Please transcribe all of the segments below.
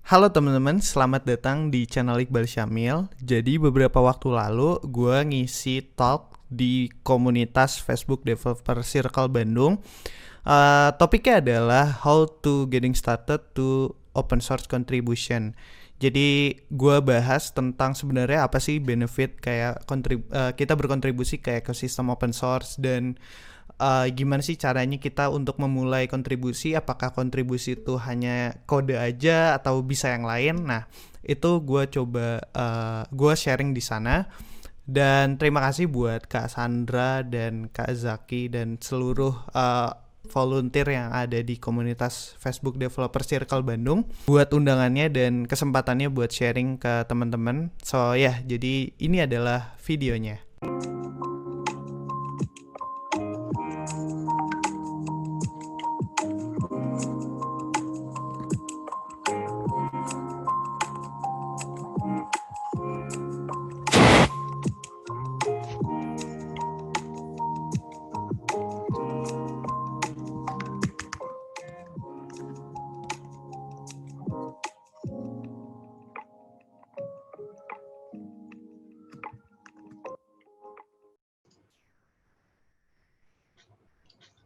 Halo teman-teman, selamat datang di channel Iqbal Syamil. Jadi beberapa waktu lalu gue ngisi talk di komunitas Facebook Developer Circle Bandung. Topiknya adalah how to getting started to open source contribution. Jadi gue bahas tentang sebenarnya apa sih benefit kayak kita berkontribusi ke ekosistem open source dan gimana sih caranya kita untuk memulai kontribusi, apakah kontribusi itu hanya kode aja atau bisa yang lain. Nah itu gue sharing di sana. Dan terima kasih buat Kak Sandra dan Kak Zaki dan seluruh volunteer yang ada di komunitas Facebook Developer Circle Bandung buat undangannya dan kesempatannya buat sharing ke teman-teman. So ya, jadi ini adalah videonya.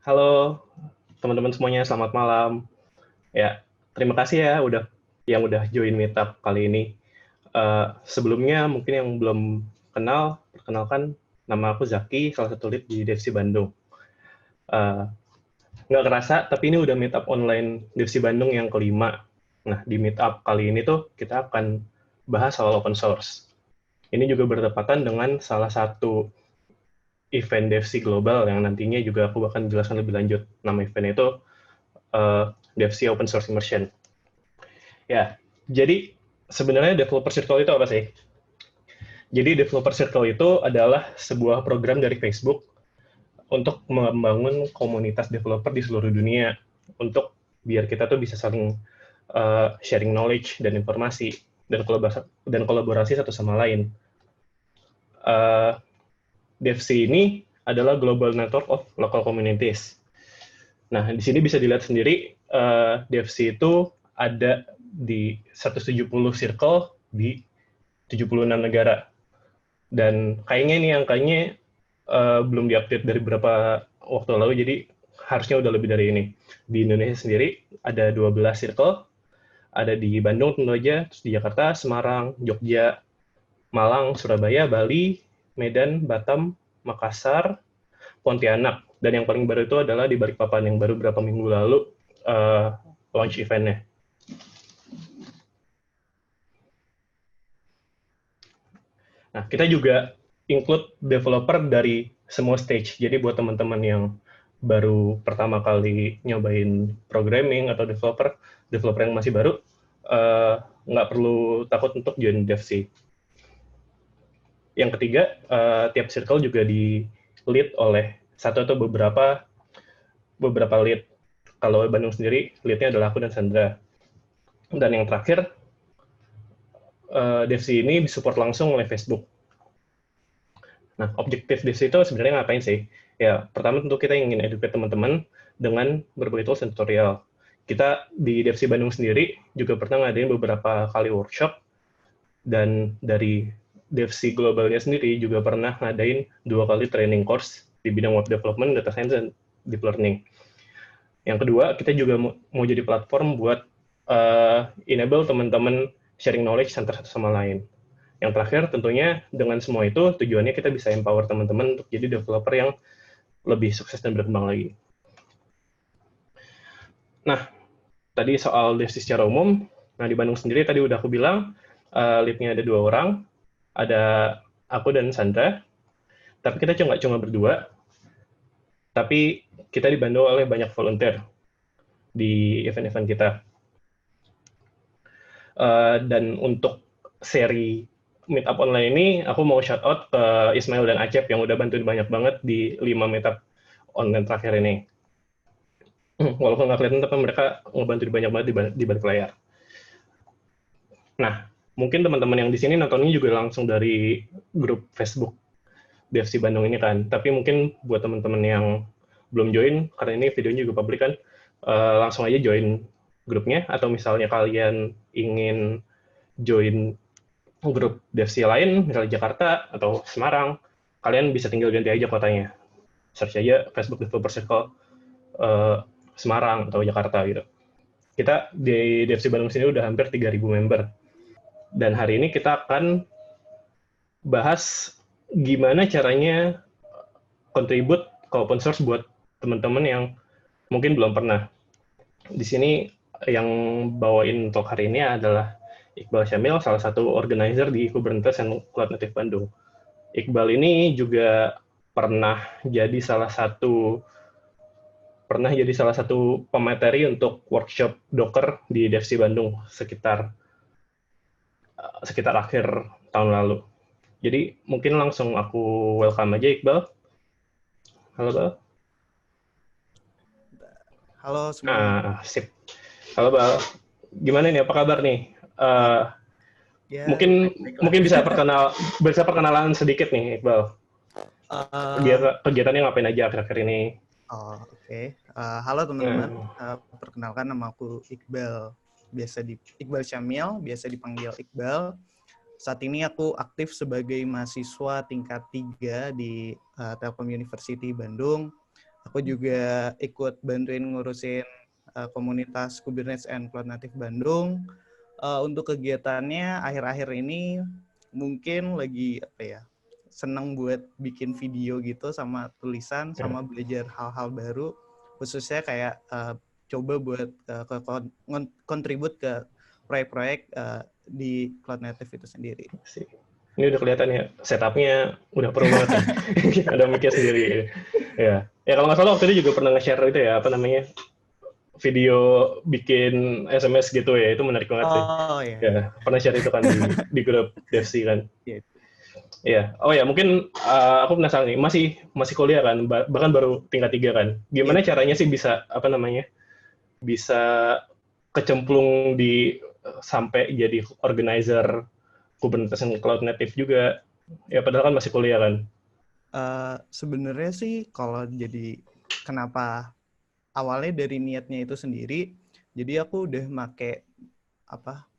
Halo teman-teman semuanya, selamat malam. Ya, terima kasih ya udah join meetup kali ini. Sebelumnya mungkin yang belum kenal, perkenalkan nama aku Zaki, salah satu lead di Devsi Bandung. Nggak kerasa, tapi ini udah meetup online Devsi Bandung yang kelima. Nah, di meetup kali ini tuh kita akan bahas soal open source. Ini juga bertepatan dengan salah satu event Devsi Global yang nantinya juga aku akan jelaskan lebih lanjut. Nama eventnya itu Devsi Open Source Immersion. Ya, jadi sebenarnya Developer Circle itu apa sih? Jadi Developer Circle itu adalah sebuah program dari Facebook untuk membangun komunitas developer di seluruh dunia untuk biar kita tuh bisa saling sharing knowledge dan informasi dan kolaborasi satu sama lain. Devsi ini adalah Global Network of Local Communities. Nah, di sini bisa dilihat sendiri, Devsi itu ada di 170 circle di 76 negara. Dan kayaknya ini angkanya belum diupdate dari beberapa waktu lalu, jadi harusnya udah lebih dari ini. Di Indonesia sendiri ada 12 circle, ada di Bandung tentu aja, terus di Jakarta, Semarang, Jogja, Malang, Surabaya, Bali, Medan, Batam, Makassar, Pontianak. Dan yang paling baru itu adalah di Balikpapan yang baru beberapa minggu lalu launch event-nya. Nah, kita juga include developer dari semua stage. Jadi buat teman-teman yang baru pertama kali nyobain programming atau developer yang masih baru, nggak perlu takut untuk join Devsi. Yang ketiga, tiap circle juga di lead oleh satu atau beberapa lead. Kalau Bandung sendiri, lead-nya adalah aku dan Sandra. Dan yang terakhir, Devsi ini disupport langsung oleh Facebook. Nah, objektif Devsi itu sebenarnya ngapain sih? Ya, pertama tentu kita ingin educate teman-teman dengan berbagai tools dan tutorial. Kita di Devsi Bandung sendiri juga pernah ngadain beberapa kali workshop, dan dari Devsi Globalnya sendiri juga pernah ngadain 2 kali training course di bidang web development, data science, dan deep learning. Yang kedua, kita juga mau jadi platform buat enable teman-teman sharing knowledge antar satu sama lain. Yang terakhir, tentunya dengan semua itu, tujuannya kita bisa empower teman-teman untuk jadi developer yang lebih sukses dan berkembang lagi. Nah, tadi soal Devsi secara umum, nah di Bandung sendiri tadi udah aku bilang, lead-nya ada 2 orang, ada aku dan Sandra, tapi kita nggak cuma berdua, tapi kita dibantu oleh banyak volunteer di event-event kita. Dan untuk seri meetup online ini, aku mau shout out ke Ismail dan Acep yang udah bantuin banyak banget di 5 meetup online terakhir ini. Walaupun nggak kelihatan, tapi mereka ngebantu banyak banget di balik layar. Nah, mungkin teman-teman yang di sini nontonnya juga langsung dari grup Facebook Devsi Bandung ini kan. Tapi mungkin buat teman-teman yang belum join, karena ini videonya juga publik kan, langsung aja join grupnya, atau misalnya kalian ingin join grup DevC lain, misalnya Jakarta atau Semarang, kalian bisa tinggal ganti aja kotanya. Search aja Facebook Developer Circle Semarang atau Jakarta gitu. Kita di DevC Bandung sini udah hampir 3.000 member. Dan hari ini kita akan bahas gimana caranya contribute ke open source buat teman-teman yang mungkin belum pernah. Di sini yang bawain talk hari ini adalah Iqbal Syamil, salah satu organizer di Kubernetes and Cloud Native Bandung. Iqbal ini juga pernah jadi salah satu pemateri untuk workshop Docker di DevC Bandung sekitar akhir tahun lalu. Jadi mungkin langsung aku welcome aja Iqbal. Halo Bal. Halo semua. Sip. Halo Bal. Gimana nih? Apa kabar nih? Ya, mungkin bisa perkenalan sedikit nih Iqbal. Kegiatannya ngapain aja akhir-akhir ini? Oke. Halo teman-teman. Perkenalkan, nama aku Iqbal. Iqbal Syamil, biasa dipanggil Iqbal. Saat ini aku aktif sebagai mahasiswa tingkat 3 di Telkom University Bandung. Aku juga ikut bantuin ngurusin komunitas Kubernetes and Cloud Native Bandung. Untuk kegiatannya akhir-akhir ini mungkin lagi senang buat bikin video gitu sama tulisan, sama belajar hal-hal baru, khususnya kayak coba buat kontribut ke proyek-proyek di Cloud Native itu sendiri. Ini udah kelihatan ya, setupnya udah pro banget. Ada mic-nya sendiri. Ya kalau nggak salah waktu itu juga pernah nge-share itu ya, video bikin SMS gitu ya, itu menarik banget sih. Iya. Ya, pernah share itu kan di grup DevC kan. Iya. Oh ya, mungkin aku penasaran nih, masih kuliah kan, bahkan baru tingkat 3 kan. Gimana caranya sih bisa bisa kecemplung sampai jadi organizer Kubernetes and Cloud Native juga? Ya padahal kan masih kuliah kan. Sebenarnya sih kalau jadi kenapa awalnya dari niatnya itu sendiri, jadi aku udah make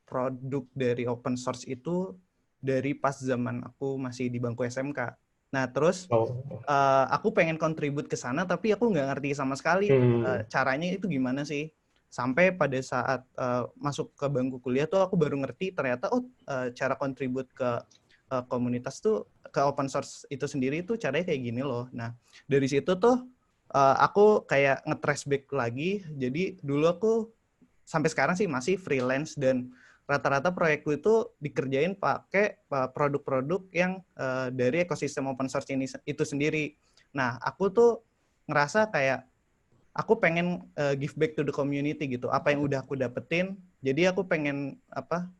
produk dari open source itu dari pas zaman aku masih di bangku SMK. Nah terus aku pengen kontribut ke sana, tapi aku nggak ngerti sama sekali caranya itu gimana sih. Sampai pada saat masuk ke bangku kuliah tuh aku baru ngerti ternyata cara kontribut ke komunitas tuh, ke open source itu sendiri tuh caranya kayak gini loh. Nah dari situ tuh aku kayak nge-trace back lagi. Jadi dulu aku sampai sekarang sih masih freelance, dan rata-rata proyekku itu dikerjain pakai produk-produk yang dari ekosistem open source ini itu sendiri. Nah, aku tuh ngerasa kayak aku pengen give back to the community gitu. Apa yang udah aku dapetin, jadi aku pengen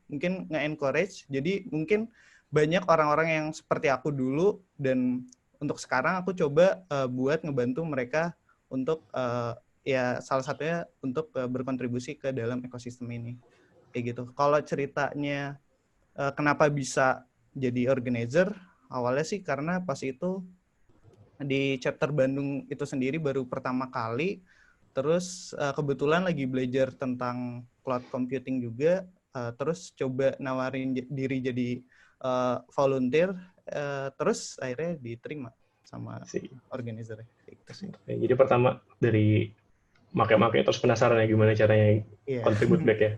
mungkin nge-encourage. Jadi mungkin banyak orang-orang yang seperti aku dulu, dan untuk sekarang aku coba buat ngebantu mereka untuk ya salah satunya untuk berkontribusi ke dalam ekosistem ini. Kayak gitu. Kalau ceritanya kenapa bisa jadi organizer, awalnya sih karena pas itu di chapter Bandung itu sendiri baru pertama kali, terus kebetulan lagi belajar tentang cloud computing juga, terus coba nawarin diri jadi volunteer, terus akhirnya diterima sama organizer. Jadi pertama dari make-make terus penasaran ya gimana caranya contribute back ya.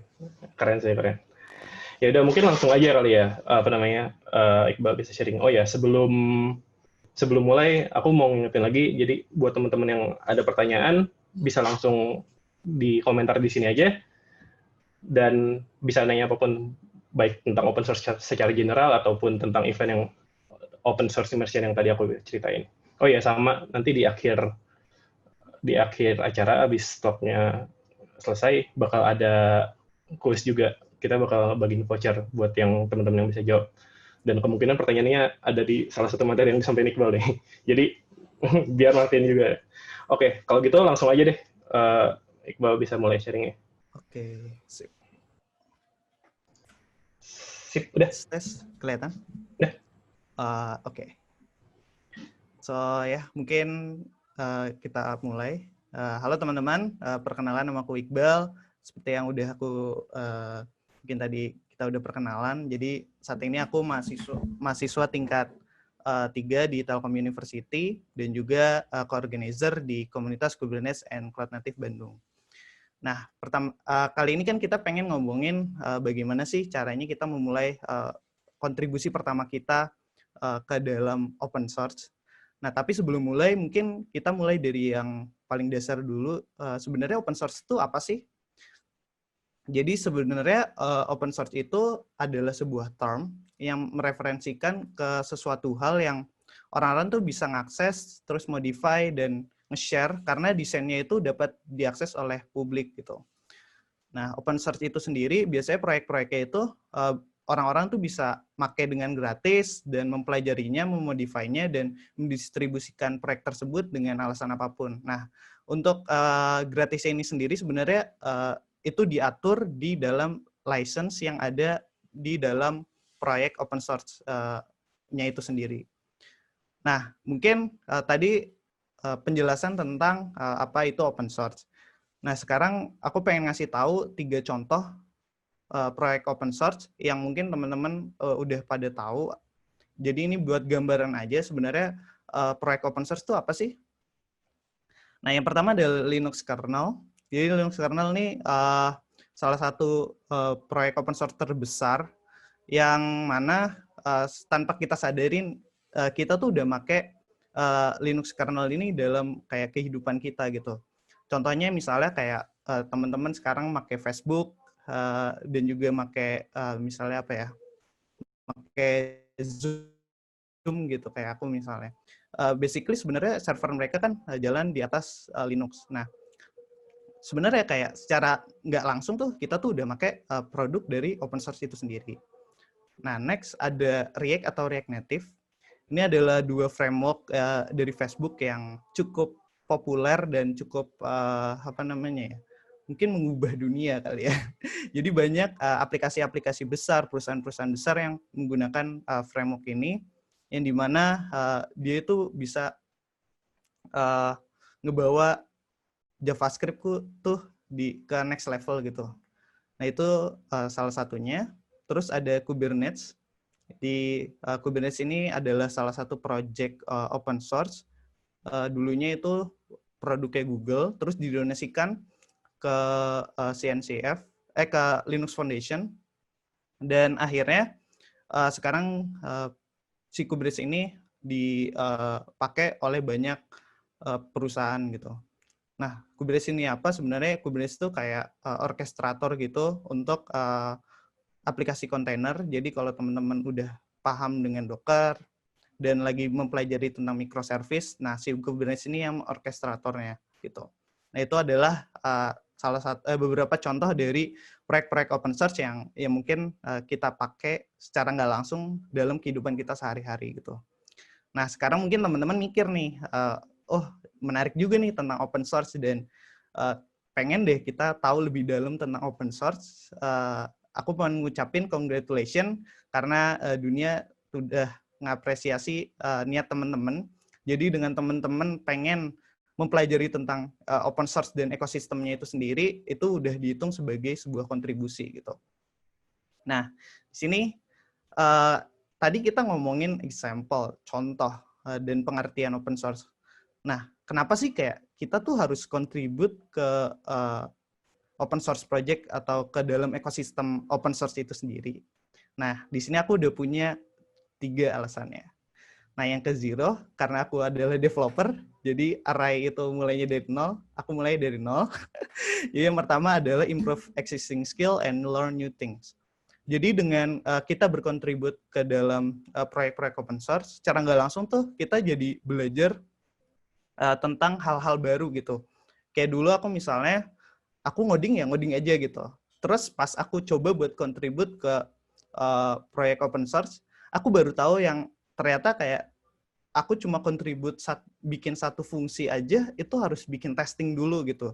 Keren sih, keren. Ya udah mungkin langsung aja kali ya, Iqbal bisa sharing. Oh ya, sebelum mulai aku mau ngingetin lagi, jadi buat teman-teman yang ada pertanyaan bisa langsung di komentar di sini aja, dan bisa nanya apapun, baik tentang open source secara general ataupun tentang event yang open source immersion yang tadi aku ceritain. Oh ya, sama nanti di akhir acara, abis talknya selesai, bakal ada kuis juga. Kita bakal bagiin voucher buat yang teman-teman yang bisa jawab. Dan kemungkinan pertanyaannya ada di salah satu materi yang disampaikan Iqbal nih. Jadi, biar Martin juga. Oke, kalau gitu langsung aja deh. Iqbal bisa mulai sharingnya. Oke, sip. Sip, udah. Tes, kelihatan? Udah. Oke. So ya, mungkin kita mulai. Halo teman-teman, perkenalan nama aku Iqbal. Seperti yang udah aku mungkin tadi kita udah perkenalan. Jadi saat ini aku mahasiswa tingkat 3 di Telkom University dan juga co-organizer di komunitas Kubernetes and Cloud Native Bandung. Nah, kali ini kan kita pengen ngomongin bagaimana sih caranya kita memulai kontribusi pertama kita ke dalam open source. Nah, tapi sebelum mulai, mungkin kita mulai dari yang paling dasar dulu. Sebenarnya open source itu apa sih? Jadi sebenarnya open source itu adalah sebuah term yang mereferensikan ke sesuatu hal yang orang-orang tuh bisa ngakses, terus modify, dan nge-share karena desainnya itu dapat diakses oleh publik gitu. Nah, open source itu sendiri biasanya proyek-proyeknya itu orang-orang tuh bisa pakai dengan gratis dan mempelajarinya, memodifinya, dan mendistribusikan proyek tersebut dengan alasan apapun. Nah, untuk gratisnya ini sendiri sebenarnya itu diatur di dalam license yang ada di dalam proyek open source-nya itu sendiri. Nah, mungkin tadi penjelasan tentang apa itu open source. Nah, sekarang aku pengen ngasih tahu 3 contoh proyek open source yang mungkin teman-teman udah pada tahu. Jadi ini buat gambaran aja sebenarnya proyek open source itu apa sih? Nah, yang pertama adalah Linux kernel. Jadi Linux kernel ini salah satu proyek open source terbesar yang mana tanpa kita sadarin kita tuh udah make Linux kernel ini dalam kayak kehidupan kita gitu. Contohnya misalnya kayak teman-teman sekarang pakai Facebook dan juga pakai misalnya apa ya, pakai Zoom gitu kayak aku misalnya. Basically sebenarnya server mereka kan jalan di atas Linux. Nah, sebenarnya kayak secara nggak langsung tuh kita tuh udah pakai produk dari open source itu sendiri. Nah, next ada React atau React Native. Ini adalah 2 framework dari Facebook yang cukup populer dan cukup apa namanya ya, mungkin mengubah dunia kali ya. Jadi banyak aplikasi-aplikasi besar, perusahaan-perusahaan besar yang menggunakan framework ini, yang dimana dia itu bisa ngebawa JavaScript tuh ke next level gitu. Nah, itu salah satunya. Terus ada Kubernetes. Di Kubernetes ini adalah salah satu project open source. Dulunya itu produknya Google, terus didonasikan ke CNCF, ke Linux Foundation, dan akhirnya sekarang si Kubernetes ini dipakai oleh banyak perusahaan gitu. Nah, Kubernetes ini apa? Sebenarnya Kubernetes itu kayak orkestrator gitu untuk aplikasi kontainer. Jadi kalau teman-teman udah paham dengan Docker dan lagi mempelajari tentang microservice, nah si Kubernetes ini yang orkestratornya gitu. Nah, itu adalah salah satu beberapa contoh dari proyek-proyek open source yang mungkin kita pakai secara nggak langsung dalam kehidupan kita sehari-hari gitu. Nah, sekarang mungkin teman-teman mikir nih, oh menarik juga nih tentang open source dan pengen deh kita tahu lebih dalam tentang open source. Aku mau ngucapin congratulations karena dunia sudah ngapresiasi niat teman-teman. Jadi dengan teman-teman pengen mempelajari tentang open source dan ekosistemnya itu sendiri, itu udah dihitung sebagai sebuah kontribusi gitu. Nah, di sini tadi kita ngomongin example, contoh dan pengertian open source. Nah, kenapa sih kayak kita tuh harus contribute ke open source project atau ke dalam ekosistem open source itu sendiri? Nah, di sini aku udah punya 3 alasannya. Nah, yang ke zero, karena aku adalah developer, jadi array itu mulainya dari 0, aku mulai dari 0. Jadi yang pertama adalah improve existing skill and learn new things. Jadi dengan kita berkontribut ke dalam proyek-proyek open source, secara nggak langsung tuh kita jadi belajar tentang hal-hal baru gitu. Kayak dulu aku misalnya, aku ngoding aja gitu. Terus pas aku coba buat kontribut ke proyek open source, aku baru tahu yang ternyata kayak aku cuma kontribut bikin satu fungsi aja, itu harus bikin testing dulu gitu.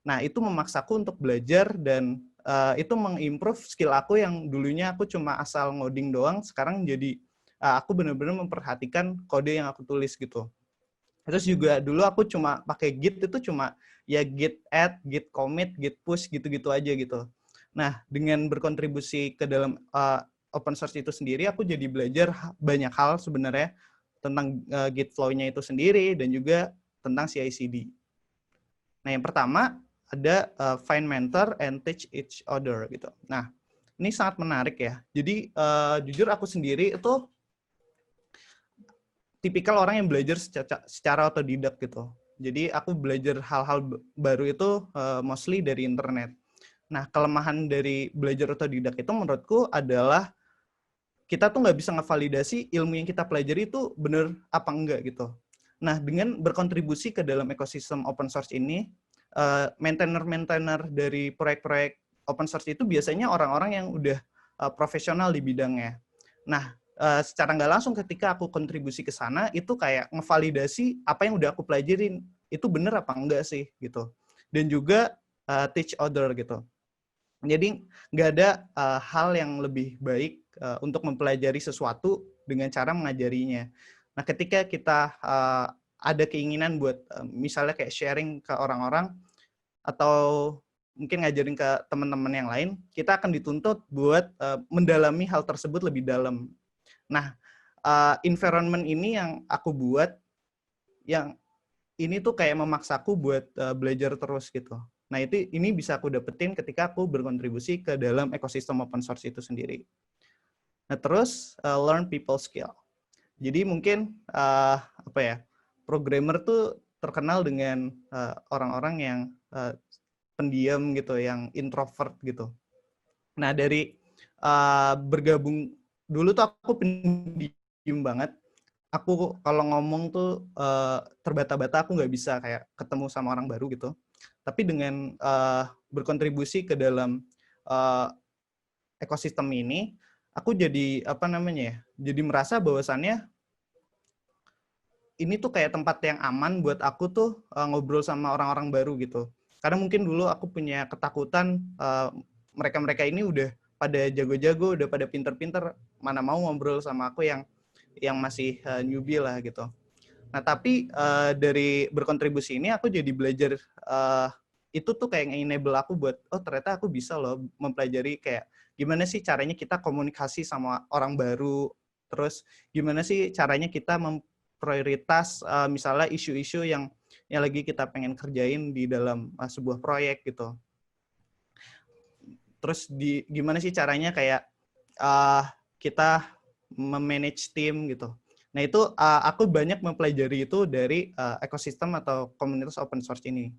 Nah, itu memaksaku untuk belajar dan itu mengimprove skill aku yang dulunya aku cuma asal ngoding doang, sekarang jadi aku benar-benar memperhatikan kode yang aku tulis gitu. Terus juga dulu aku cuma pakai Git itu cuma ya Git add, Git commit, Git push gitu-gitu aja gitu. Nah, dengan berkontribusi ke dalam open source itu sendiri, aku jadi belajar banyak hal sebenarnya tentang Git flow-nya itu sendiri dan juga tentang CI/CD. Nah, yang pertama ada find mentor and teach each other gitu. Nah, ini sangat menarik ya. Jadi jujur aku sendiri itu tipikal orang yang belajar secara otodidak gitu. Jadi aku belajar hal-hal baru itu mostly dari internet. Nah, kelemahan dari belajar otodidak itu menurutku adalah kita tuh nggak bisa ngevalidasi ilmu yang kita pelajari itu benar apa enggak gitu. Nah, dengan berkontribusi ke dalam ekosistem open source ini, maintainer-maintainer dari proyek-proyek open source itu biasanya orang-orang yang udah profesional di bidangnya. Nah, secara nggak langsung ketika aku kontribusi ke sana, itu kayak ngevalidasi apa yang udah aku pelajarin, itu benar apa enggak sih gitu. Dan juga teach other gitu. Jadi nggak ada hal yang lebih baik untuk mempelajari sesuatu dengan cara mengajarinya. Nah, ketika kita ada keinginan buat misalnya kayak sharing ke orang-orang atau mungkin ngajarin ke teman-teman yang lain, kita akan dituntut buat mendalami hal tersebut lebih dalam. Nah, environment ini yang aku buat, yang ini tuh kayak memaksaku buat belajar terus gitu. Nah, ini bisa aku dapetin ketika aku berkontribusi ke dalam ekosistem open source itu sendiri. Nah, terus learn people skill. Jadi mungkin apa ya, programmer tuh terkenal dengan orang-orang yang pendiam gitu, yang introvert gitu. Nah, dari bergabung dulu tuh aku pendiam banget. Aku kalau ngomong tuh terbata-bata, aku nggak bisa kayak ketemu sama orang baru gitu. Tapi dengan berkontribusi ke dalam ekosistem ini, aku jadi apa namanya ya? Jadi merasa bahwasannya ini tuh kayak tempat yang aman buat aku tuh ngobrol sama orang-orang baru gitu. Karena mungkin dulu aku punya ketakutan mereka-mereka ini udah pada jago-jago, udah pada pinter-pinter, mana mau ngobrol sama aku yang masih newbie lah gitu. Nah, tapi dari berkontribusi ini aku jadi belajar itu tuh kayak enable aku buat, oh ternyata aku bisa loh mempelajari kayak gimana sih caranya kita komunikasi sama orang baru, terus gimana sih caranya kita memprioritas misalnya isu-isu yang lagi kita pengen kerjain di dalam sebuah proyek gitu. Terus gimana sih caranya kayak kita memanage tim gitu. Nah, itu aku banyak mempelajari itu dari ekosistem atau komunitas open source ini.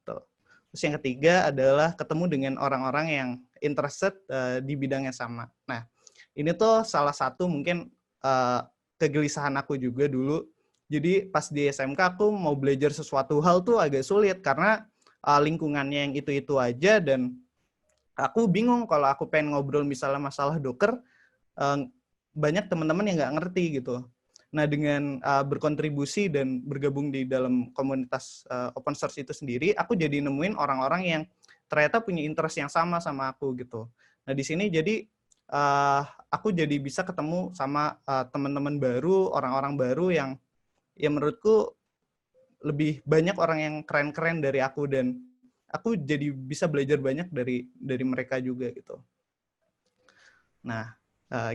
Gitu. Terus yang ketiga adalah ketemu dengan orang-orang yang interested di bidang yang sama. Nah, ini tuh salah satu mungkin kegelisahan aku juga dulu. Jadi pas di SMK aku mau belajar sesuatu hal tuh agak sulit karena lingkungannya yang itu-itu aja, dan aku bingung kalau aku pengen ngobrol misalnya masalah Docker, banyak teman-teman yang nggak ngerti gitu. Nah, dengan berkontribusi dan bergabung di dalam komunitas open source itu sendiri, aku jadi nemuin orang-orang yang ternyata punya interest yang sama aku gitu. Nah, di sini jadi aku jadi bisa ketemu sama teman-teman baru, orang-orang baru yang menurutku lebih banyak orang yang keren-keren dari aku, dan aku jadi bisa belajar banyak dari mereka juga gitu. Nah,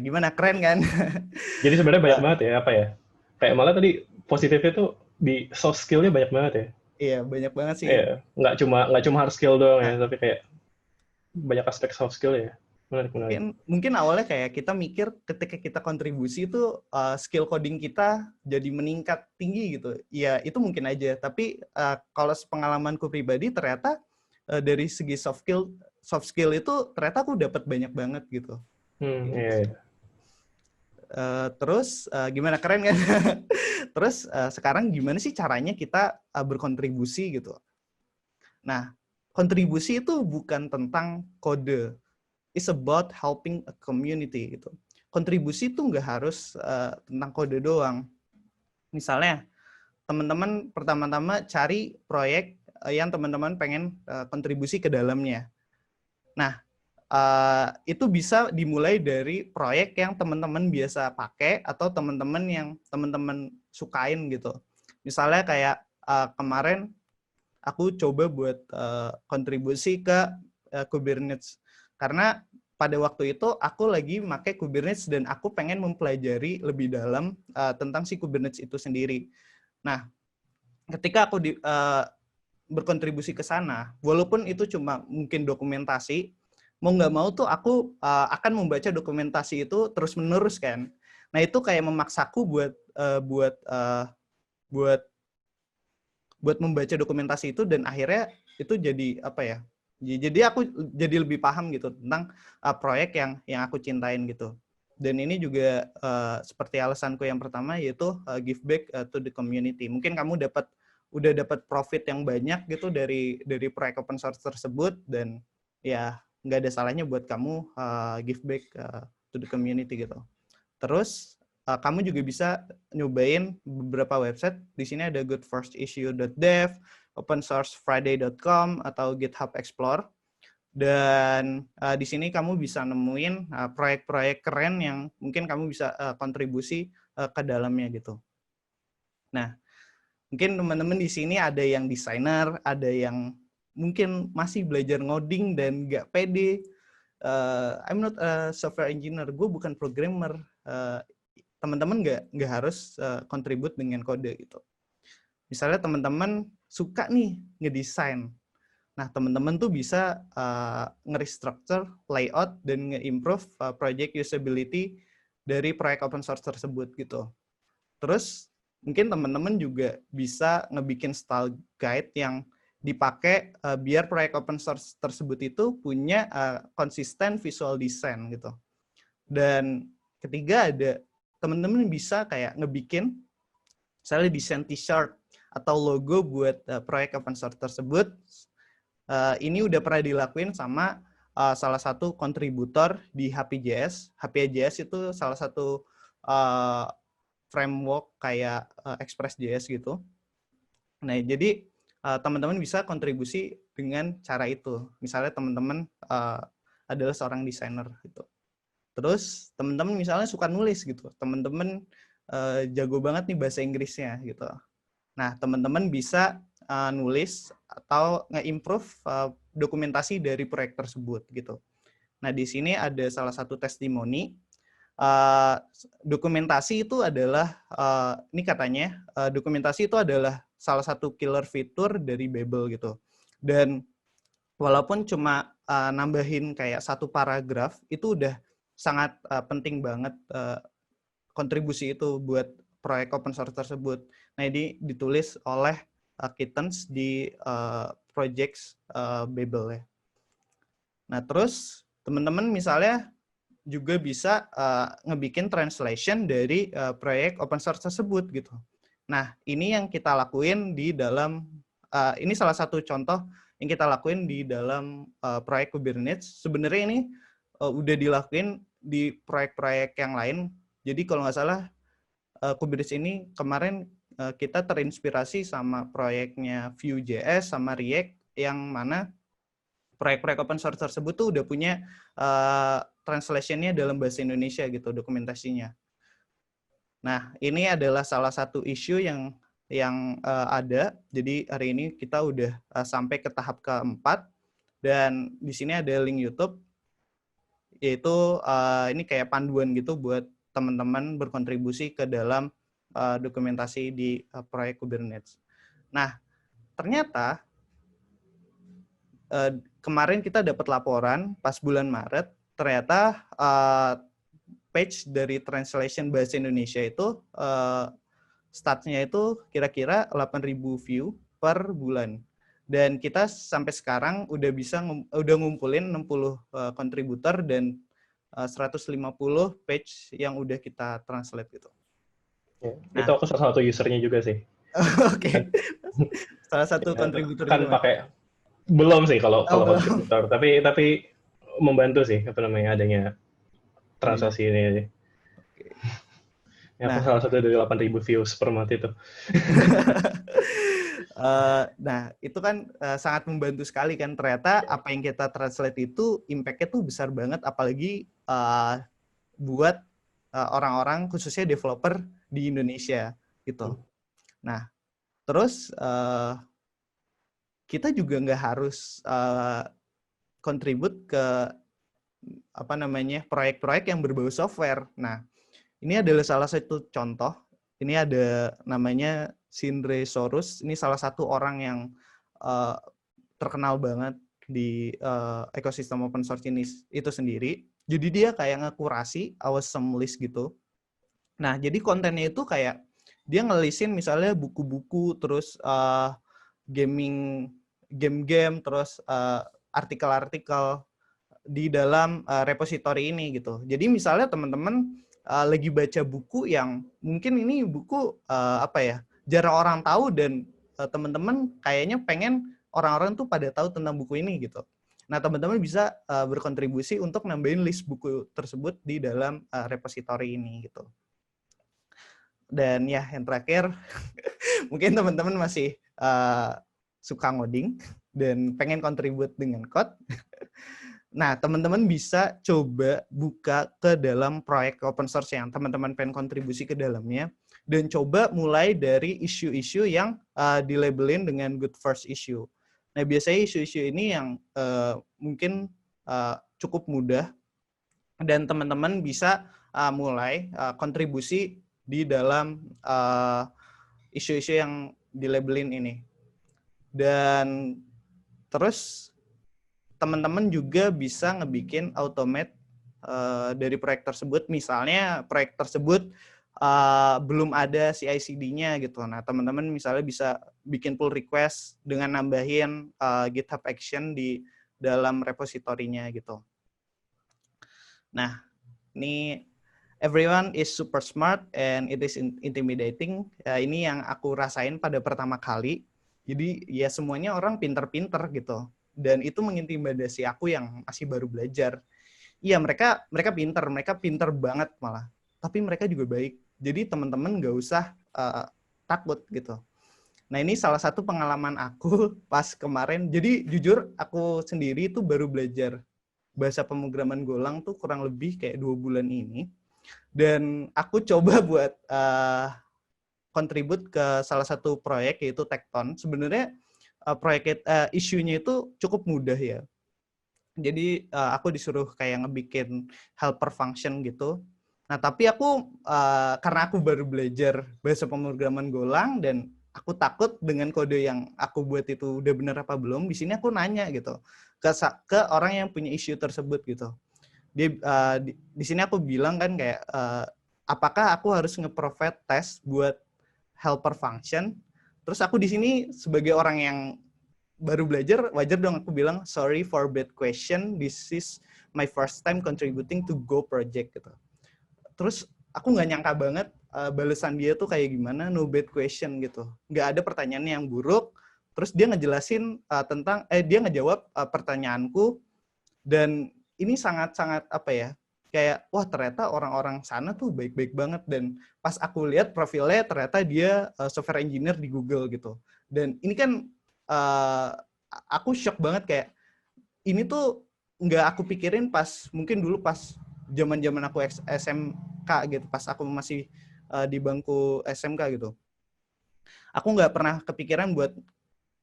gimana, keren kan? Jadi sebenarnya banyak banget ya, apa ya? Kayak malah tadi positifnya tuh di soft skill-nya banyak banget ya. Iya, banyak banget sih. Iya, nggak cuma hard skill doang ya, Nah, tapi kayak banyak aspek soft skill ya. Menarik. mungkin awalnya kayak kita mikir ketika kita kontribusi itu skill coding kita jadi meningkat tinggi gitu. Ya, itu mungkin aja. Tapi kalau pengalamanku pribadi ternyata dari segi soft skill itu ternyata aku dapat banyak banget gitu. Iya. Terus gimana, keren kan? Terus sekarang gimana sih caranya kita berkontribusi gitu? Nah, kontribusi itu bukan tentang kode. It's about helping a community gitu. Kontribusi itu nggak harus tentang kode doang. Misalnya, teman-teman pertama-tama cari proyek yang teman-teman pengen kontribusi ke dalamnya. Nah, itu bisa dimulai dari proyek yang teman-teman biasa pakai atau teman-teman yang teman-teman sukain gitu. Misalnya kayak kemarin aku coba buat kontribusi ke Kubernetes. Karena pada waktu itu aku lagi pakai Kubernetes dan aku pengen mempelajari lebih dalam tentang si Kubernetes itu sendiri. Nah, ketika aku berkontribusi ke sana, walaupun itu cuma mungkin dokumentasi, mau nggak mau tuh aku akan membaca dokumentasi itu terus-menerus kan. Nah, itu kayak memaksaku buat membaca dokumentasi itu, dan akhirnya itu jadi apa ya? Jadi aku jadi lebih paham gitu tentang proyek yang aku cintain gitu. Dan ini juga seperti alasanku yang pertama, yaitu give back to the community. Mungkin kamu udah dapat profit yang banyak gitu dari proyek open source tersebut, dan ya nggak ada salahnya buat kamu give back to the community gitu. Terus kamu juga bisa nyobain beberapa website. Di sini ada goodfirstissue.dev, opensourcefriday.com, atau GitHub Explore. Dan di sini kamu bisa nemuin proyek-proyek keren yang mungkin kamu bisa kontribusi ke dalamnya gitu. Nah, mungkin teman-teman di sini ada yang desainer, ada yang mungkin masih belajar ngoding dan nggak pede. I'm not a software engineer, gue bukan programmer. Teman-teman nggak harus contribute dengan kode gitu. Misalnya teman-teman suka nih ngedesain. Nah, teman-teman tuh bisa nge-restructure layout dan nge-improve project usability dari proyek open source tersebut gitu. Terus mungkin teman-teman juga bisa ngebikin style guide yang dipakai biar proyek open source tersebut itu punya konsisten visual design gitu. Dan ketiga, ada teman-teman bisa kayak ngebikin misalnya desain t-shirt atau logo buat proyek open source tersebut. Ini udah pernah dilakuin sama salah satu kontributor di HPJS. HPJS itu salah satu framework kayak Express.js gitu. Nah, jadi teman-teman bisa kontribusi dengan cara itu. Misalnya teman-teman adalah seorang desainer gitu. Terus teman-teman misalnya suka nulis gitu. Teman-teman jago banget nih bahasa Inggrisnya gitu. Nah, teman-teman bisa nulis atau nge-improve dokumentasi dari proyek tersebut gitu. Nah, di sini ada salah satu testimoni. Dokumentasi itu adalah, ini katanya, dokumentasi itu adalah salah satu killer fitur dari Babel gitu. Dan walaupun cuma nambahin kayak satu paragraf, itu udah sangat penting banget kontribusi itu buat proyek open source tersebut. Nah, ini ditulis oleh Kittens di project Babel ya. Nah, terus teman-teman misalnya juga bisa ngebikin translation dari proyek open source tersebut gitu. Nah, ini yang kita lakuin di dalam, ini salah satu contoh yang kita lakuin di dalam proyek Kubernetes. Sebenarnya ini udah dilakuin di proyek-proyek yang lain. Jadi kalau nggak salah, Kubernetes ini kemarin kita terinspirasi sama proyeknya Vue.js sama React, yang mana proyek-proyek open source tersebut tuh udah punya translation-nya dalam bahasa Indonesia gitu, dokumentasinya. Nah, ini adalah salah satu isu yang ada. Jadi hari ini kita udah sampai ke tahap keempat, dan di sini ada link YouTube, yaitu ini kayak panduan gitu buat teman-teman berkontribusi ke dalam dokumentasi di proyek Kubernetes. Nah, ternyata kemarin kita dapat laporan pas bulan Maret, ternyata page dari translation bahasa Indonesia itu statsnya itu kira-kira 8.000 view per bulan. Dan kita sampai sekarang udah ngumpulin 60 kontributor dan 150 page yang udah kita translate gitu. Ya, nah, itu aku salah satu usernya juga sih. Oke. Salah satu kontributor kan juga. Pakai belum sih kalau kontributor, tapi membantu sih apa namanya adanya transaksi ini. Oke. Ya, aku salah satu dari 8.000 views per month itu. Nah, itu kan sangat membantu sekali kan. Ternyata apa yang kita translate itu impact-nya tuh besar banget, apalagi buat orang-orang khususnya developer di Indonesia gitu. Nah, terus kita juga nggak harus contribute ke proyek-proyek yang berbau software. Nah, ini adalah salah satu contoh. Ini ada namanya Sindre Sorus. Ini salah satu orang yang terkenal banget di ekosistem open source ini itu sendiri. Jadi dia kayak ngekurasi awesome list gitu. Nah, jadi kontennya itu kayak dia ngelisin misalnya buku-buku, terus game-game, terus artikel-artikel di dalam repository ini gitu. Jadi misalnya teman-teman lagi baca buku yang mungkin ini buku jarang orang tahu dan teman-teman kayaknya pengen orang-orang tuh pada tahu tentang buku ini gitu. Nah, teman-teman bisa berkontribusi untuk nambahin list buku tersebut di dalam repository ini gitu. Dan ya, yang terakhir, mungkin teman-teman masih suka ngoding dan pengen kontribut dengan code. Nah, teman-teman bisa coba buka ke dalam proyek open source yang teman-teman pengen kontribusi ke dalamnya, dan coba mulai dari isu-isu yang dilabelin dengan good first issue. Nah, biasanya isu-isu ini yang mungkin cukup mudah, dan teman-teman bisa mulai kontribusi di dalam isu-isu yang dilabelin ini. Dan terus teman-teman juga bisa ngebikin automate dari proyek tersebut. Misalnya proyek tersebut belum ada CI/CD-nya gitu. Nah, teman-teman misalnya bisa bikin pull request dengan nambahin GitHub Action di dalam repositorinya gitu. Nah, ini everyone is super smart and it is intimidating. Ini yang aku rasain pada pertama kali. Jadi ya semuanya orang pinter-pinter gitu. Dan itu mengintimidasi aku yang masih baru belajar. Iya, mereka pinter banget malah. Tapi mereka juga baik. Jadi teman-teman nggak usah takut gitu. Nah, ini salah satu pengalaman aku pas kemarin. Jadi jujur aku sendiri itu baru belajar bahasa pemrograman Golang tuh kurang lebih kayak 2 bulan ini. Dan aku coba buat kontribut ke salah satu proyek yaitu Tekton. Sebenarnya isunya itu cukup mudah ya. Jadi aku disuruh kayak ngebikin helper function gitu. Nah, tapi aku karena aku baru belajar bahasa pemrograman Golang dan aku takut dengan kode yang aku buat itu udah benar apa belum, di sini aku nanya gitu ke orang yang punya isu tersebut gitu. Di sini aku bilang kan kayak apakah aku harus nge-provide test buat helper function? Terus aku di sini sebagai orang yang baru belajar, wajar dong aku bilang sorry for bad question. This is my first time contributing to Go project gitu. Terus aku nggak nyangka banget balasan dia tuh kayak gimana, no bad question gitu. Nggak ada pertanyaan yang buruk. Terus dia ngejelasin dia ngejawab pertanyaanku, dan ini sangat-sangat kayak wah ternyata orang-orang sana tuh baik-baik banget. Dan pas aku lihat profilnya ternyata dia software engineer di Google gitu. Dan ini kan aku shock banget, kayak ini tuh nggak aku pikirin mungkin dulu pas zaman aku SMK gitu, pas aku masih di bangku SMK gitu. Aku nggak pernah kepikiran buat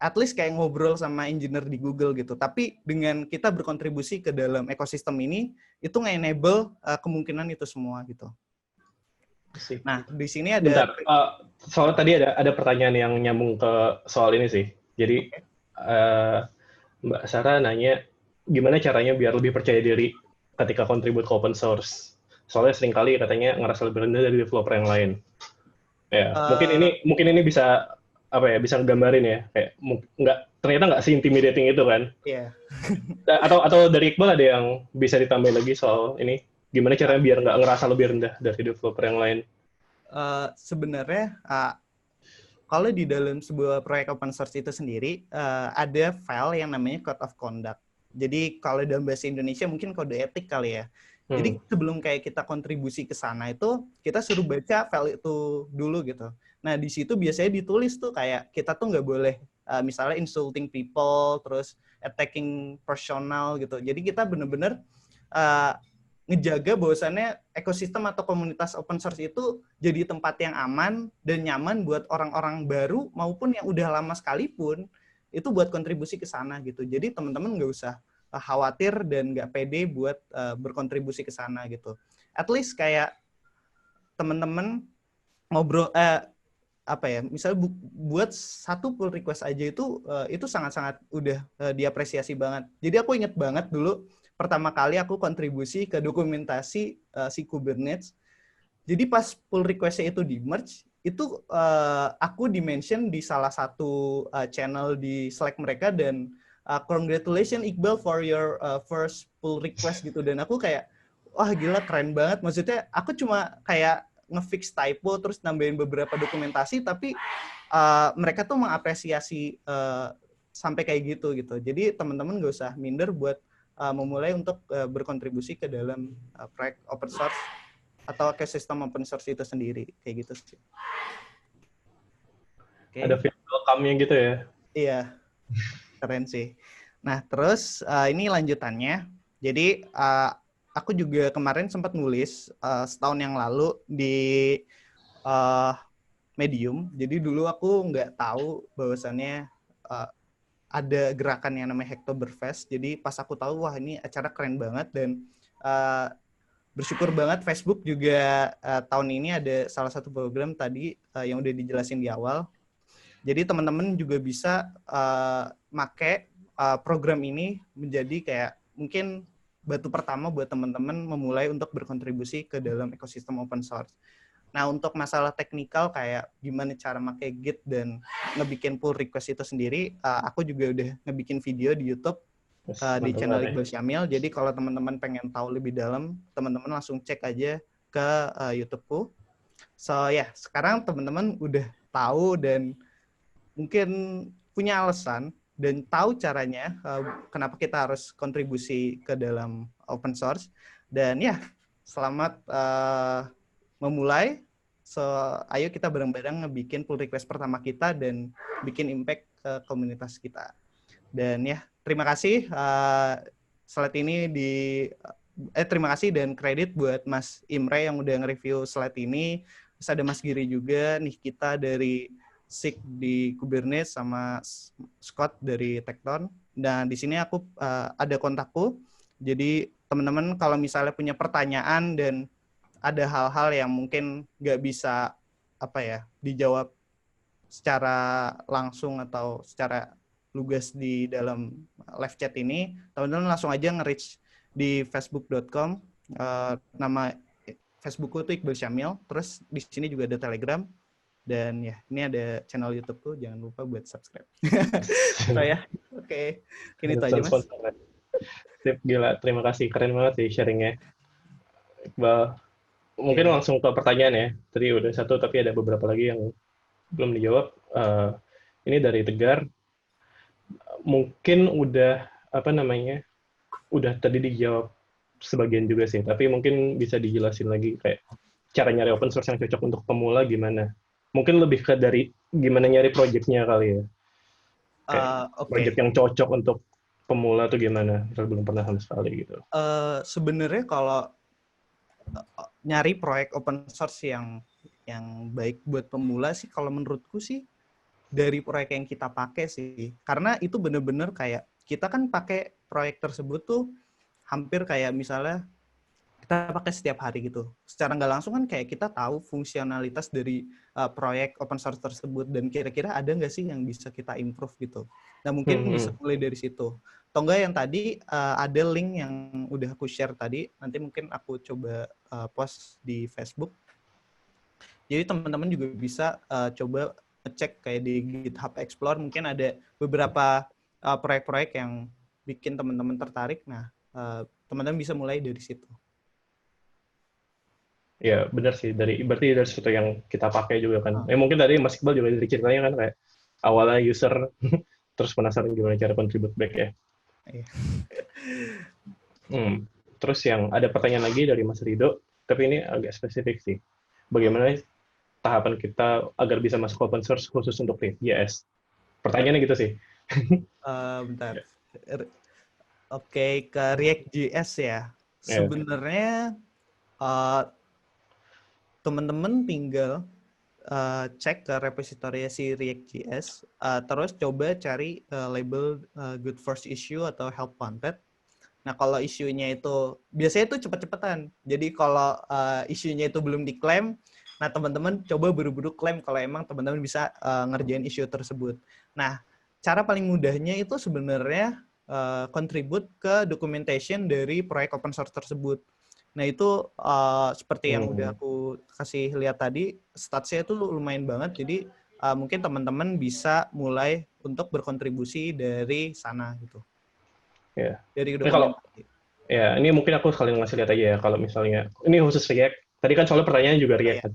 at least kayak ngobrol sama engineer di Google gitu. Tapi dengan kita berkontribusi ke dalam ekosistem ini, itu nge-enable kemungkinan itu semua gitu. Nah, di sini ada... Bentar, soalnya tadi ada pertanyaan yang nyambung ke soal ini sih. Jadi, Mbak Sarah nanya, gimana caranya biar lebih percaya diri ketika kontribut ke open source? Soalnya seringkali katanya ngerasa lebih rendah dari developer yang lain. Ya, mungkin ini bisa bisa ngegambarin ya, kayak ternyata nggak se-intimidating itu kan. Iya. Atau dari Iqbal ada yang bisa ditambah lagi soal ini, gimana caranya biar nggak ngerasa lebih rendah dari developer yang lain? Sebenarnya kalau di dalam sebuah proyek open source itu sendiri ada file yang namanya code of conduct. Jadi kalau dalam bahasa Indonesia mungkin kode etik kali ya. Jadi sebelum kayak kita kontribusi ke sana itu, kita suruh baca file itu dulu gitu. Nah, di situ biasanya ditulis tuh kayak kita tuh nggak boleh misalnya insulting people, terus attacking personal gitu. Jadi kita benar-benar ngejaga bahwasannya ekosistem atau komunitas open source itu jadi tempat yang aman dan nyaman buat orang-orang baru maupun yang udah lama sekalipun itu buat kontribusi ke sana gitu. Jadi teman-teman nggak usah khawatir dan nggak pede buat berkontribusi ke sana gitu. At least kayak teman-teman ngobrol apa ya, misalnya buat satu pull request aja itu sangat-sangat udah diapresiasi banget. Jadi aku inget banget dulu pertama kali aku kontribusi ke dokumentasi si Kubernetes. Jadi pas pull request-nya itu di merge, itu aku di-mention di salah satu channel di Slack mereka dan congratulations Iqbal for your first pull request gitu. Dan aku kayak, wah gila keren banget. Maksudnya aku cuma kayak nge-fix typo terus nambahin beberapa dokumentasi, tapi mereka tuh mengapresiasi sampai kayak gitu. Jadi teman-teman gak usah minder buat memulai untuk berkontribusi ke dalam proyek open source atau ke sistem open source itu sendiri, kayak gitu sih. Okay. Ada feel welcome-nya gitu ya? Iya, keren sih. Nah, terus ini lanjutannya. Jadi aku juga kemarin sempat nulis setahun yang lalu di Medium. Jadi dulu aku nggak tahu bahwasannya ada gerakan yang namanya Hacktoberfest. Jadi pas aku tahu, wah ini acara keren banget dan bersyukur banget Facebook juga tahun ini ada salah satu program tadi yang udah dijelasin di awal. Jadi teman-teman juga bisa make program ini menjadi kayak mungkin batu pertama buat teman-teman memulai untuk berkontribusi ke dalam ekosistem open source. Nah, untuk masalah teknikal kayak gimana cara make Git dan ngebikin pull request itu sendiri, aku juga udah ngebikin video di YouTube di channel Iqbal Syamil. Jadi kalau teman-teman pengen tahu lebih dalam, teman-teman langsung cek aja ke YouTube-ku. So ya, sekarang teman-teman udah tahu dan mungkin punya alasan dan tahu caranya kenapa kita harus kontribusi ke dalam open source. Dan ya, selamat memulai. So, ayo kita bareng-bareng ngebikin pull request pertama kita dan bikin impact ke komunitas kita. Dan ya, terima kasih. Slide ini terima kasih dan kredit buat Mas Imre yang udah nge-review slide ini. Terus ada Mas Giri juga nih, kita dari SIG di Kubernetes sama Scott dari Tekton. Dan di sini aku ada kontakku. Jadi teman-teman kalau misalnya punya pertanyaan dan ada hal-hal yang mungkin nggak bisa dijawab secara langsung atau secara lugas di dalam live chat ini, teman-teman langsung aja nge-reach di facebook.com, nama Facebookku itu Iqbal Syamil, terus di sini juga ada Telegram, dan ya ini ada channel YouTubeku, jangan lupa buat subscribe. So ya, oke. Ini itu aja Mas. Sip, gila, terima kasih, keren banget sih sharingnya. Iqbal, mungkin langsung ke pertanyaan ya, tadi udah satu tapi ada beberapa lagi yang belum dijawab. Ini dari Tegar, mungkin udah udah tadi dijawab sebagian juga sih, tapi mungkin bisa dijelasin lagi kayak cara nyari open source yang cocok untuk pemula gimana? Mungkin lebih ke dari gimana nyari project-nya kali ya. Project yang cocok untuk pemula tuh gimana? Kita belum pernah sama sekali gitu. Sebenarnya kalau nyari proyek open source yang baik buat pemula sih, kalau menurutku sih dari proyek yang kita pakai sih, karena itu bener-bener kayak kita kan pakai proyek tersebut tuh hampir kayak misalnya kita pakai setiap hari gitu. Secara nggak langsung kan kayak kita tahu fungsionalitas dari proyek open source tersebut dan kira-kira ada nggak sih yang bisa kita improve gitu. Nah mungkin bisa mulai dari situ. Atau enggak yang tadi ada link yang udah aku share tadi, nanti mungkin aku coba post di Facebook. Jadi teman-teman juga bisa coba cek kayak di GitHub Explore, mungkin ada beberapa proyek-proyek yang bikin teman-teman tertarik. Nah, teman-teman bisa mulai dari situ. Ya benar sih, berarti dari sesuatu yang kita pakai juga kan. Mungkin tadi Mas Iqbal juga dari ceritanya kan kayak awalnya user terus penasaran gimana cara contribute back ya. Iya. Terus yang ada pertanyaan lagi dari Mas Rido, tapi ini agak spesifik sih. Bagaimana tahapan kita agar bisa masuk open source khusus untuk React.js? Pertanyaannya gitu sih. Bentar. Oke, ke React.js ya. Sebenarnya teman-teman tinggal cek ke repository si React.js, terus coba cari label good first issue atau help wanted. Nah, kalau isunya itu biasanya itu cepet-cepetan. Jadi kalau isunya itu belum diklaim, nah teman-teman coba buru-buru klaim kalau emang teman-teman bisa ngerjain isu tersebut. Nah, cara paling mudahnya itu sebenarnya contribute ke documentation dari proyek open source tersebut. Nah, itu seperti yang udah aku kasih lihat tadi, statsnya itu lumayan banget. Jadi mungkin teman-teman bisa mulai untuk berkontribusi dari sana gitu. Ya. Dari Ini kalau dokumentasi. ya ini mungkin aku sekalian ngasih lihat aja ya kalau misalnya ini khusus React. Tadi kan soalnya pertanyaannya juga Oh, React ya. kan.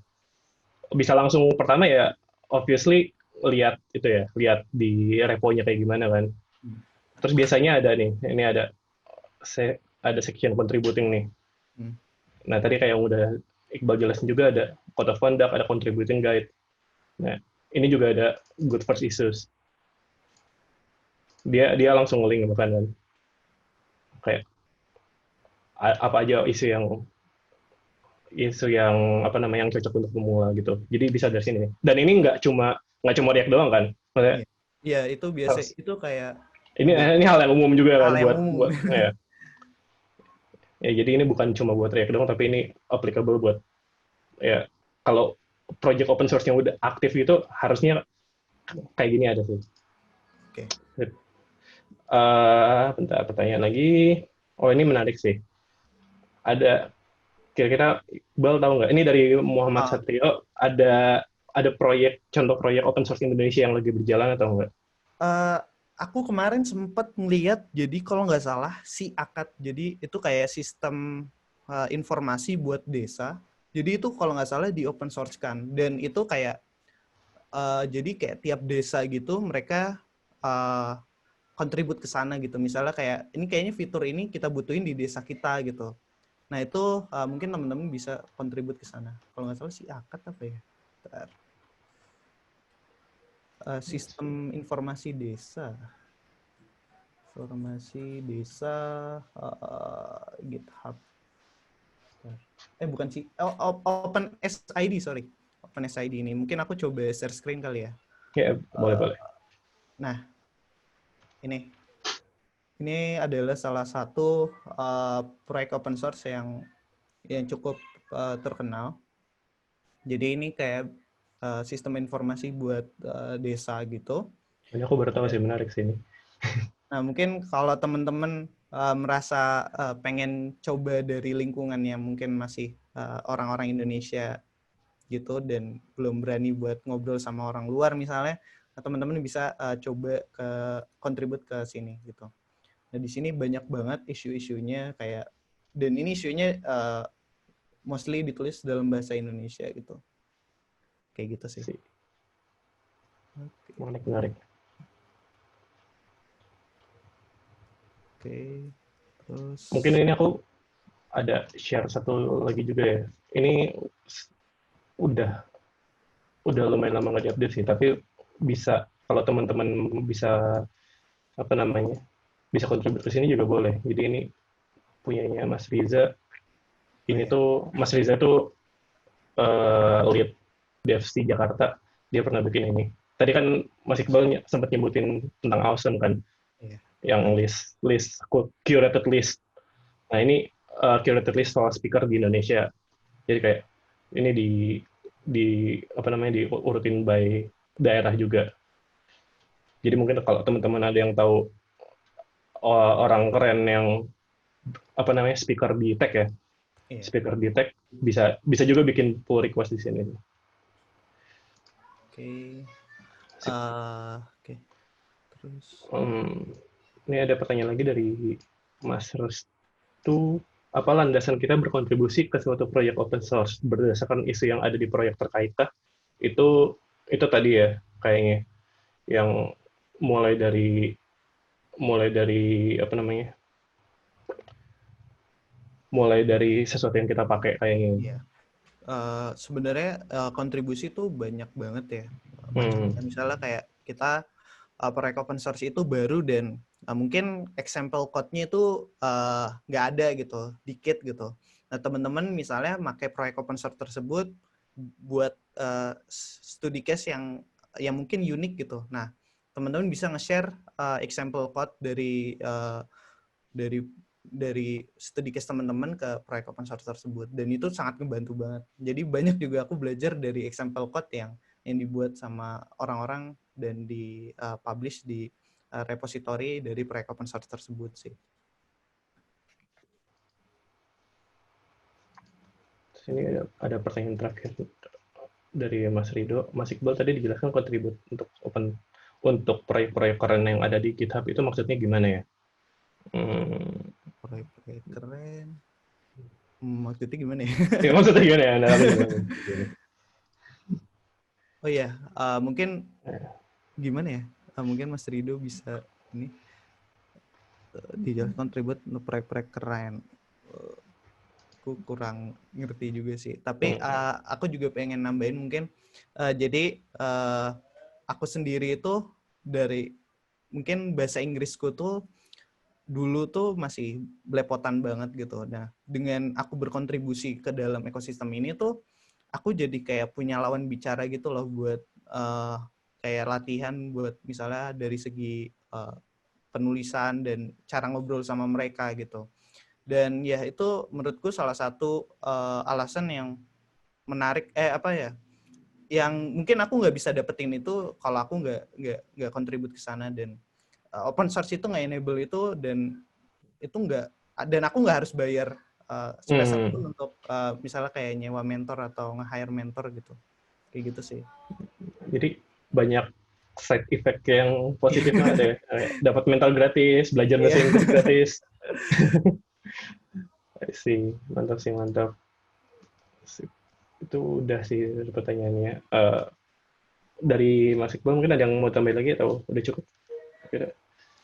Bisa langsung pertama ya obviously lihat itu ya, lihat di repo-nya kayak gimana kan. Hmm. Terus biasanya ada nih, ini ada section contributing nih. Hmm. Nah, tadi kayak yang udah Iqbal jelasin juga ada code of conduct, ada contributing guide. Nah, ini juga ada good first issues. Dia langsung link bahkan kan. Kayak apa aja isu yang apa namanya yang cocok untuk pemula gitu. Jadi bisa dari sini. Dan ini nggak cuma React doang kan. Maksudnya Iya. Iya, itu biasa itu kayak ini hal yang umum juga kan hal yang buat umum. buat ya. Ya, jadi ini bukan cuma buat React doang, tapi ini applicable buat ya kalau project open source yang udah aktif gitu harusnya kayak gini ada sih. Oke. Bentar, pertanyaan lagi. Oh, ini menarik sih. Ada kira-kira Iqbal tahu nggak? Ini dari Muhammad Ah, Satrio. Ada contoh proyek open source Indonesia yang lagi berjalan atau enggak? eh, aku kemarin sempat ngeliat, jadi kalau nggak salah si Akad, jadi itu kayak sistem informasi buat desa. Jadi itu kalau nggak salah di open source kan, dan itu kayak jadi kayak tiap desa gitu mereka uh, kontribut ke sana gitu. Misalnya kayak ini kayaknya fitur ini kita butuhin di desa kita gitu. Nah itu mungkin teman-teman bisa kontribut ke sana. Kalau nggak salah si Akad apa ya? Bentar. Sistem informasi desa. Informasi desa GitHub. Bukan sih. Open SID, sorry. Open SID ini. Mungkin aku coba share screen kali ya. Ya, boleh-boleh. Nah, ini. Ini adalah salah satu proyek open source yang cukup terkenal. Jadi ini kayak sistem informasi buat desa gitu. Ini aku baru tahu sih, menarik sih ini. Nah, mungkin kalau teman-teman merasa pengen coba dari lingkungan yang mungkin masih orang-orang Indonesia gitu dan belum berani buat ngobrol sama orang luar misalnya, teman-teman bisa coba kontribut ke sini gitu. Nah, di sini banyak banget isu-isunya kayak, dan ini isunya mostly ditulis dalam bahasa Indonesia gitu. Kayak gitu sih. Oke. Menarik. Oke. Terus Mungkin ini aku ada share satu lagi juga ya. Ini udah lumayan lama nggak diupdate sih, tapi bisa kalau teman-teman bisa apa namanya bisa kontribusi ke sini juga boleh. Jadi ini punyanya Mas Riza. oh Ini ya. tuh Mas Riza tuh lead DevC Jakarta. Dia pernah bikin ini. Tadi kan Mas Iqbal sempat nyebutin tentang Awesome kan, Iya. yang list curated list. Nah, ini curated list soal speaker di Indonesia. Jadi kayak ini di apa namanya diurutin by daerah juga. Jadi mungkin kalau teman-teman ada yang tahu orang keren yang apa namanya speaker di tech ya, Iya. speaker di tech bisa bisa juga bikin pull request di sini. Oke. Oke. Terus Ini ada pertanyaan lagi dari Mas Restu. Apa landasan kita berkontribusi ke suatu proyek open source berdasarkan isu yang ada di proyek terkaitkah? Itu tadi ya kayaknya yang mulai dari apa namanya? Mulai dari sesuatu yang kita pakai kayaknya. iya. Sebenarnya kontribusi tuh banyak banget ya Hmm. macamnya. Misalnya kayak kita proyek open source itu baru dan mungkin example code-nya itu nggak ada gitu, dikit gitu. Nah, teman-teman misalnya pakai proyek open source tersebut buat studi case yang mungkin unik gitu. Nah, teman-teman bisa nge-share example code dari dari studi case teman-teman ke proyek open source tersebut, dan itu sangat ngebantu banget. Jadi banyak juga aku belajar dari example code yang dibuat sama orang-orang dan di publish di repository dari proyek open source tersebut sih. Ini ada pertanyaan terakhir dari Mas Rido. Mas Iqbal tadi dijelaskan kontribut untuk proyek-proyek keren yang ada di GitHub itu maksudnya gimana ya? Proyek-proyek keren. Maksudnya gimana ya? Ya maksudnya gimana ya? Oh iya, mungkin gimana ya? Mungkin Mas Rido bisa ini dijelaskan kontribut untuk proyek-proyek keren. Aku kurang ngerti juga sih. Tapi aku juga pengen nambahin mungkin. Jadi aku sendiri itu dari mungkin bahasa Inggrisku tuh dulu tuh masih belepotan banget gitu. Nah, dengan aku berkontribusi ke dalam ekosistem ini tuh, aku jadi kayak punya lawan bicara gitu loh buat kayak latihan buat misalnya dari segi penulisan dan cara ngobrol sama mereka gitu. Dan ya itu menurutku salah satu alasan yang menarik yang mungkin aku nggak bisa dapetin itu kalau aku nggak kontribut ke sana, dan open source itu nggak enable itu, dan itu nggak, dan aku nggak harus bayar sepeser pun untuk misalnya kayak nyewa mentor atau nge-hire mentor gitu, kayak gitu sih. Jadi banyak side effect yang positif banget ya. Dapat mental gratis, belajar bahasa Inggris gratis. sih mantap sih, mantap. Itu udah sih pertanyaannya. Dari Mas Iqbal mungkin ada yang mau tambah lagi atau udah cukup?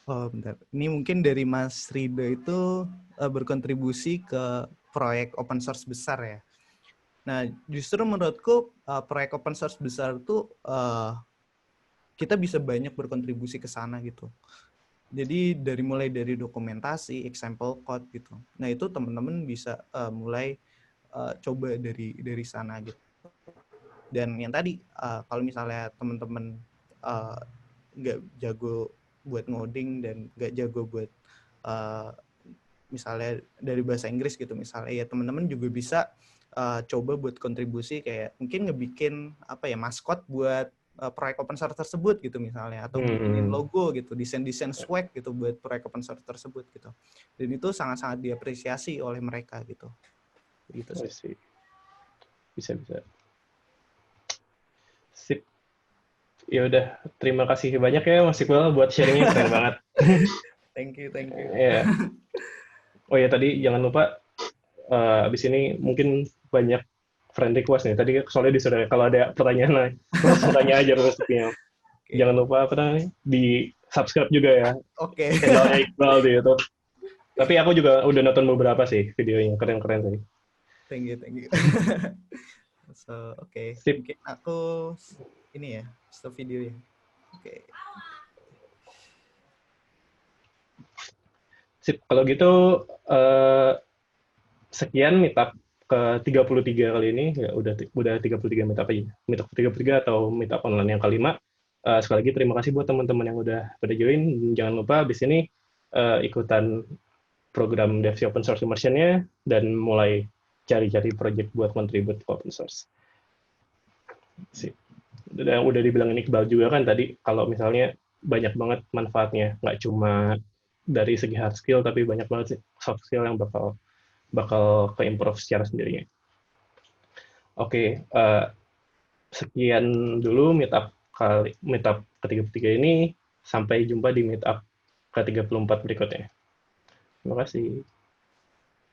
Oh bentar, ini mungkin dari Mas Rido itu berkontribusi ke proyek open source besar ya. Nah justru menurutku proyek open source besar tuh kita bisa banyak berkontribusi ke sana gitu. Jadi mulai dari dokumentasi, example code gitu. Nah itu teman-teman bisa mulai coba dari sana gitu. Dan yang tadi kalau misalnya teman-teman nggak jago buat ngoding dan nggak jago buat misalnya dari bahasa Inggris gitu misalnya, ya teman-teman juga bisa coba buat kontribusi kayak mungkin ngebikin maskot buat proyek open source tersebut gitu misalnya, atau bikinin logo gitu, desain swag gitu buat proyek open source tersebut gitu. Dan itu sangat-sangat diapresiasi oleh mereka gitu. Gitu sih. Bisa. Sip. Ya udah, terima kasih banyak ya Mas Iqbal buat sharingnya, keren banget. Thank you. Yeah. Oh ya, tadi jangan lupa abis ini mungkin banyak friend request nih. Tadi soalnya disuruh kalau ada pertanyaan langsung tanya aja rezekinya. Okay. Jangan lupa di subscribe juga ya. Oke. Channelnya Iqbal di YouTube. Tapi aku juga udah nonton beberapa sih videonya, keren-keren sih. Thank you. So, oke. Mungkin aku ini ya, stop video ya. Oke. Sip, kalau gitu sekian meetup ke-33 kali ini. Ya udah 33 meetup aja. Meetup ke-33 atau meetup online yang kelima. Sekali lagi terima kasih buat teman-teman yang udah pada join. Jangan lupa habis ini ikutan program DevC Open Source Immersion-nya dan mulai cari-cari project buat contribute open source. Udah dibilangin Iqbal juga kan tadi, kalau misalnya banyak banget manfaatnya, nggak cuma dari segi hard skill, tapi banyak banget sih soft skill yang bakal ke-improve secara sendirinya. Oke, sekian dulu meetup ke-33 ini. Sampai jumpa di meetup ke-34 berikutnya. Terima kasih.